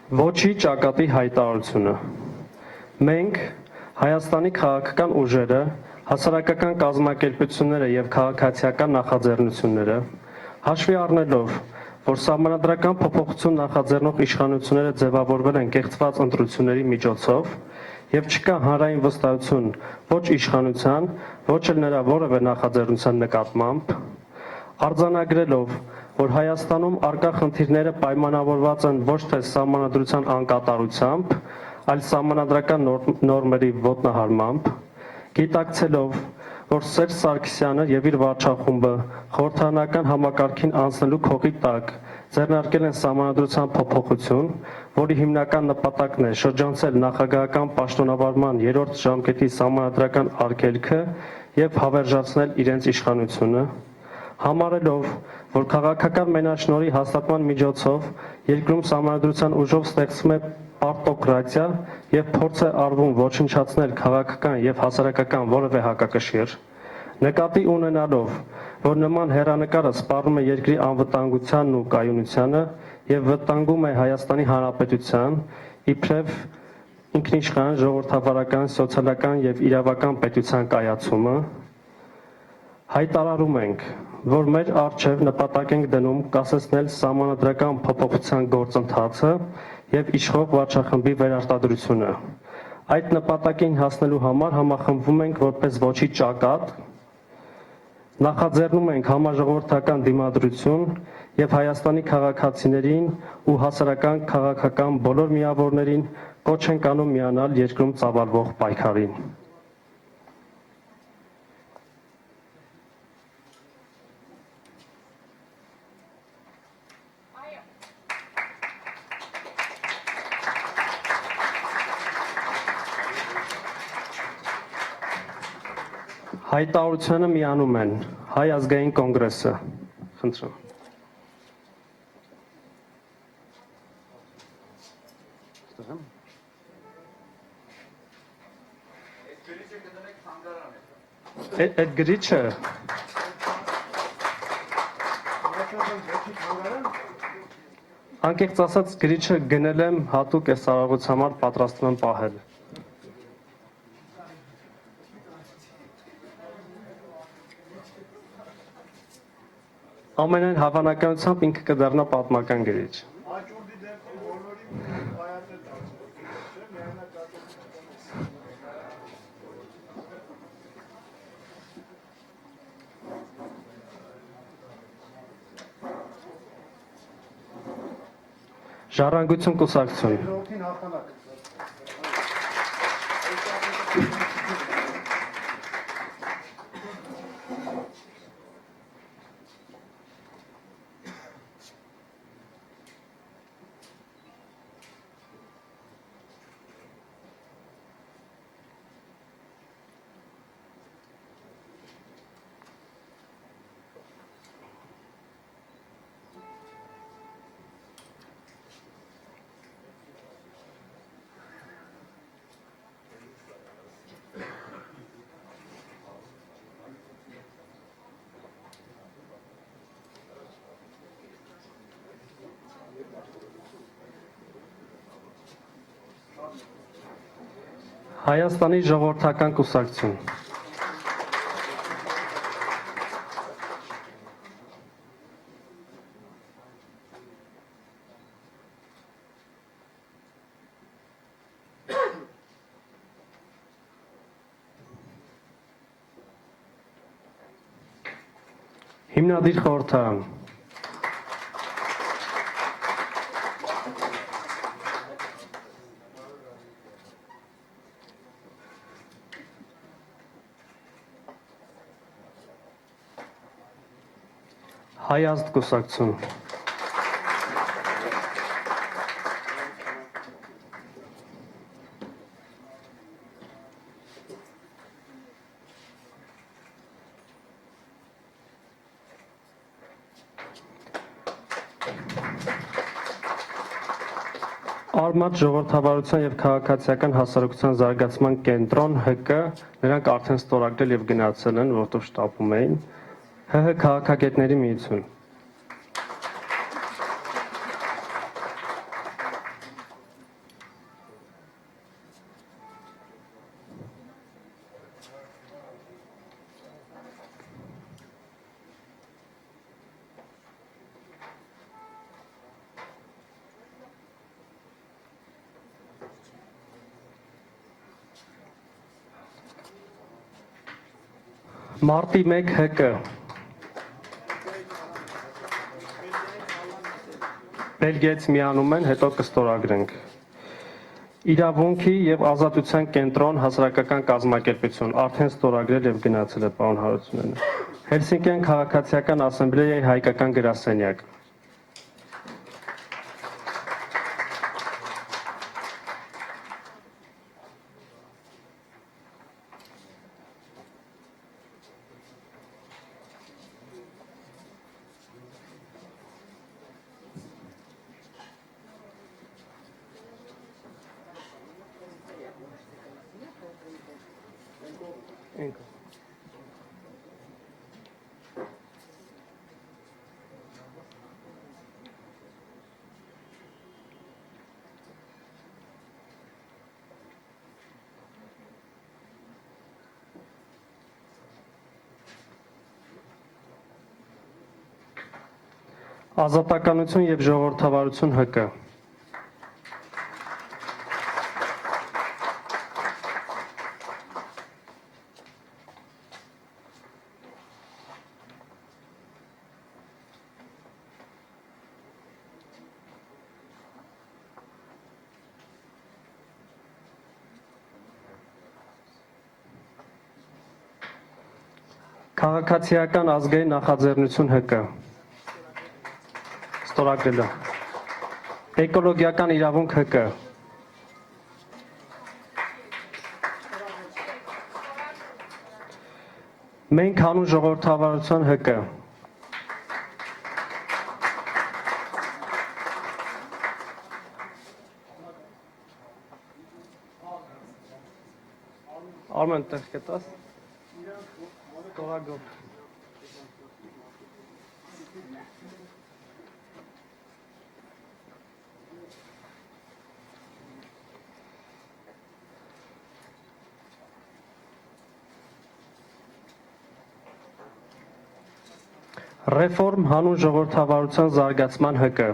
Ոչի ճակատի հայտարարությունը։ Մենք Հայաստանի քաղաքական ուժերը, հասարակական կազմակերպությունները եւ քաղաքացիական նախաձեռնությունները հաշվի առնելով, որ սահմանադրական փոփոխություն նախաձեռնող իշխանությունները ձևավորվել են կեղծված ընտրությունների միջոցով եւ չկա հանրային վստահություն ոչ իշխանության, ոչ էլ նրա որևէ նախաձեռնության նկատմամբ, արձանագրելով, որ Հայաստանում արկա խնդիրները պայմանավորված են ոչ թե սահմանադրության անկատարությամբ, այլ սահմանադրական նորմերի ոտնահարմամբ, գիտակցելով, որ Սերժ Սարգսյանը եւ իր վարչախումբը խորհրդարանական համակարգին անցնելու քողի տակ ձեռնարկել են սահմանադրության փոփոխություն, որի հիմնական նպատակն է շրջանցել նախագահական պաշտոնավարման 3-րդ ժամկետի սահմանադրական արգելքը եւ հավերժացնել իրենց իշխանությունը, համարելով, որ քաղաքական մենաշնորհի հաստատման միջոցով երկրում սահմանադրության ուժով ստեղծվում է պարտոկրատիա եւ փորձ է արվում ոչնչացնել քաղաքական եւ հասարակական որևէ հակակշիռ, նկատի ունենալով, որ նման հեռանկարը սպառնում է երկրի անվտանգությանն ու կայունությանը եւ վտանգում է Հայաստանի Հանրապետության իբրև ինքնիշխան ժողովրդավարական, սոցիալական եւ իրավական պետության կայացումը, հայտարարում ենք, որ մեր առջև նպատակ ենք դնում կասեցնել սահմանադրական փոփոխության գործընթացը եւ իշխող վարչախմբի վերարտադրությունը։ Այդ նպատակին հասնելու համար համախմբվում ենք որպես ոչի ճակատ, նախաձեռնում ենք համաժողովրդական դիմադրություն եւ Հայաստանի քաղաքացիներին ու հասարակական քաղաքական բոլոր միավորներին կոչ ենք անում միանալ երկրում ծավալվող պայքարին։ Հայտարարությանը միանում են Հայ ազգային կոնգրեսը։ Խնդրում։ Այդ գրիչը անկեղծ ասած գրիչը գնել եմ հատուկ այս արարողության համար պատրաստվում եմ պահել։ Ամենայն հավանականությամբ ինքը կդառնա պատմական գրիչ։ Ժառանգություն կուսակցություն։ Հայաստանի ժողովրդական կուսակցություն։ Հիմնադիր խորհրդարան։ Հայ ազգ կուսակցություն։ Արմատ ժողովրդավարության եւ քաղաքացիական հասարակության զարգացման կենտրոն ՀԿ նրանք արդեն ստորագրել եւ գնացել են, որտեղ շտապում էին։ ՀՀ քաղաքագետների միություն։ Մարտի 1 ՀԿ Բելգիայից միանում են, հետո կստորագրենք։ Իրավունքի եւ ազատության կենտրոն հասարակական կազմակերպություն արդեն ստորագրել եւ գնացել է պարոն Հարությունյանը։ Հելսինկյան քաղաքացիական ասամբլեայի հայկական գրասենյակ։ Ազատականություն եւ ժողովրդավարություն ՀԿ Քաղաքացիական ազգային նախաձեռնություն ՀԿ Ստորագրել։ Էկոլոգիական իրավունք ՀԿ Մենք հանուն ժողովրդավարության ՀԿ Արմեն տեղ կտաս Ստորագրել Ռեֆորմ հանուն ժողովրդավարության զարգացման ՀԿ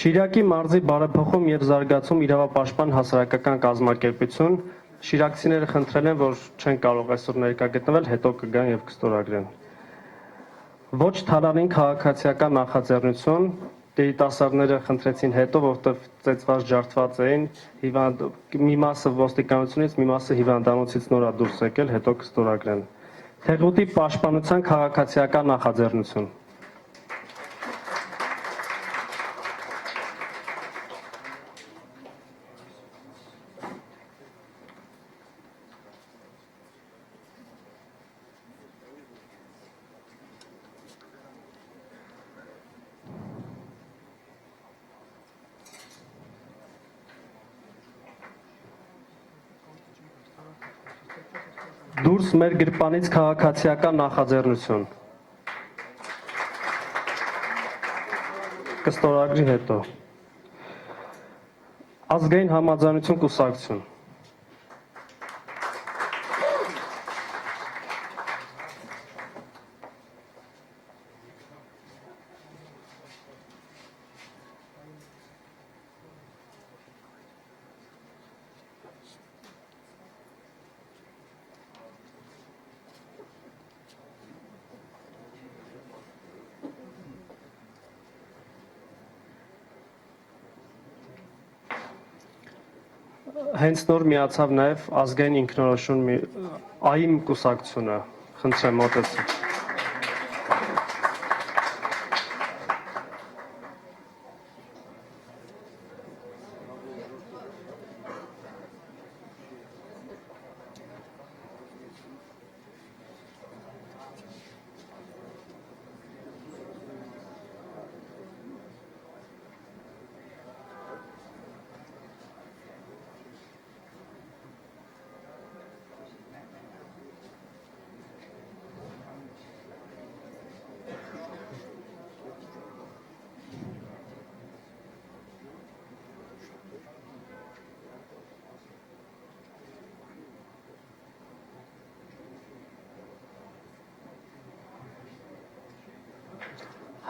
Շիրակի մարզի բարեփոխում եւ զարգացում իրավապաշտպան հասարակական կազմակերպություն Շիրակցիները խնդրել են, որ չեն կարող այսօր ներկա գտնվել, հետո կգան եւ կստորագրեն։ Ոչ թալանին քաղաքացիական նախաձեռնություն երիտասարդները խնդրեցին հետո, որտեղ ծեծված ջարդված էին, մի մասը ոստիկանությունից, մի մասը հիվանդանոցից նորա դուրս եկել, հետո կստորագրեն։ Թեղուտի պաշտպանության քաղաքացիական նախաձեռնություն։ Դուրս մեր գրպանից քաղաքացիական նախաձեռնություն։ Կստորագրի հետո։ Ազգային համաձայնություն կուսակցություն։ Հենց նոր միացավ նաև ազգային ինքնորոշում ԱԻՄ կուսակցությունը, խնդրեմ մոտեցեք։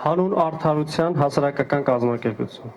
Հանուն արդարության հասարակական կազմակերպություն։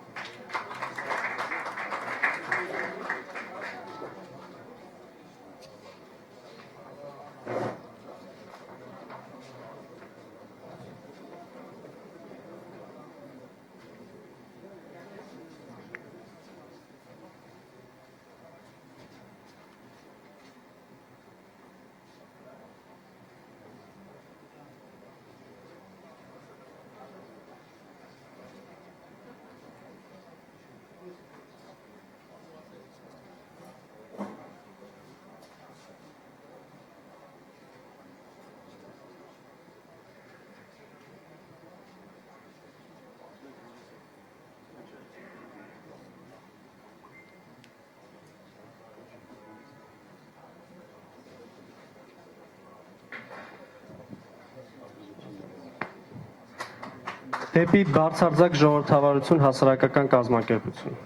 Դեպի բարձրարձակ ժողովրդավարություն հասարակական կազմակերպություն։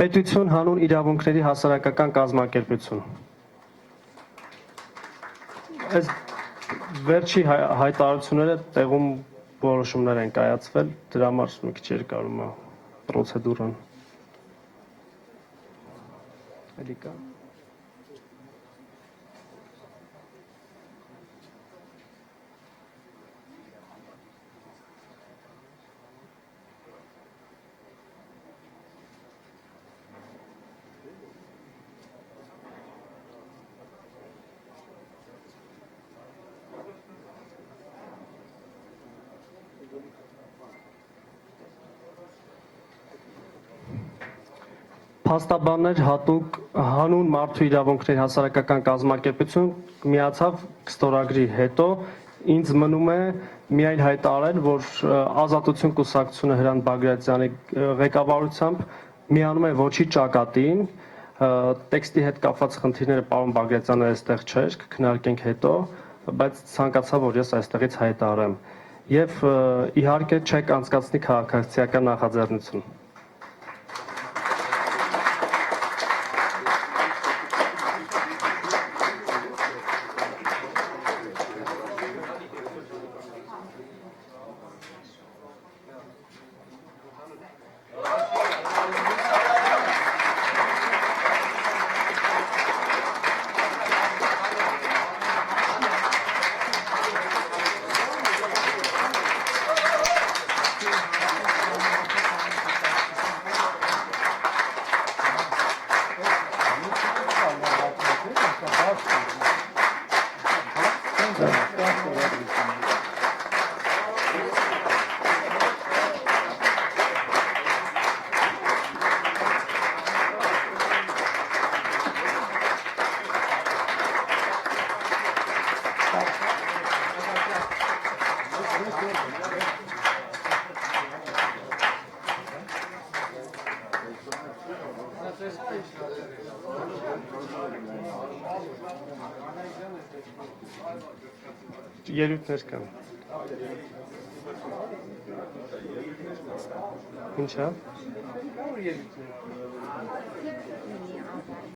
Պետություն հանուն իրավունքների հասարակական կազմակերպություն։ Այս վերջի հայտարարությունները տեղում որոշումներ են կայացվել, դրա համար մի քիչ երկարում է պրոցեդուրան։ Էլի կա։ Փաստաբաններ հատուկ հանուն մարդու իրավունքների հասարակական կազմակերպություն միացավ ստորագրի հետո ինձ մնում է միայն հայտարարել, որ Ազատություն կուսակցությունը Հրանտ Բագրատյանի ղեկավարությամբ միանում է ոչի ճակատին, տեքստի հետ կապված խնդիրները պարոն Բագրատյանը այստեղ չէր, կքննարկենք հետո, բայց ցանկացա, որ ես այստեղից հայտարարեմ եւ իհարկե չեք անցկացնի քաղաքացիական նախաձեռնություն։ Ելույթներ կան։ Ինչա՞։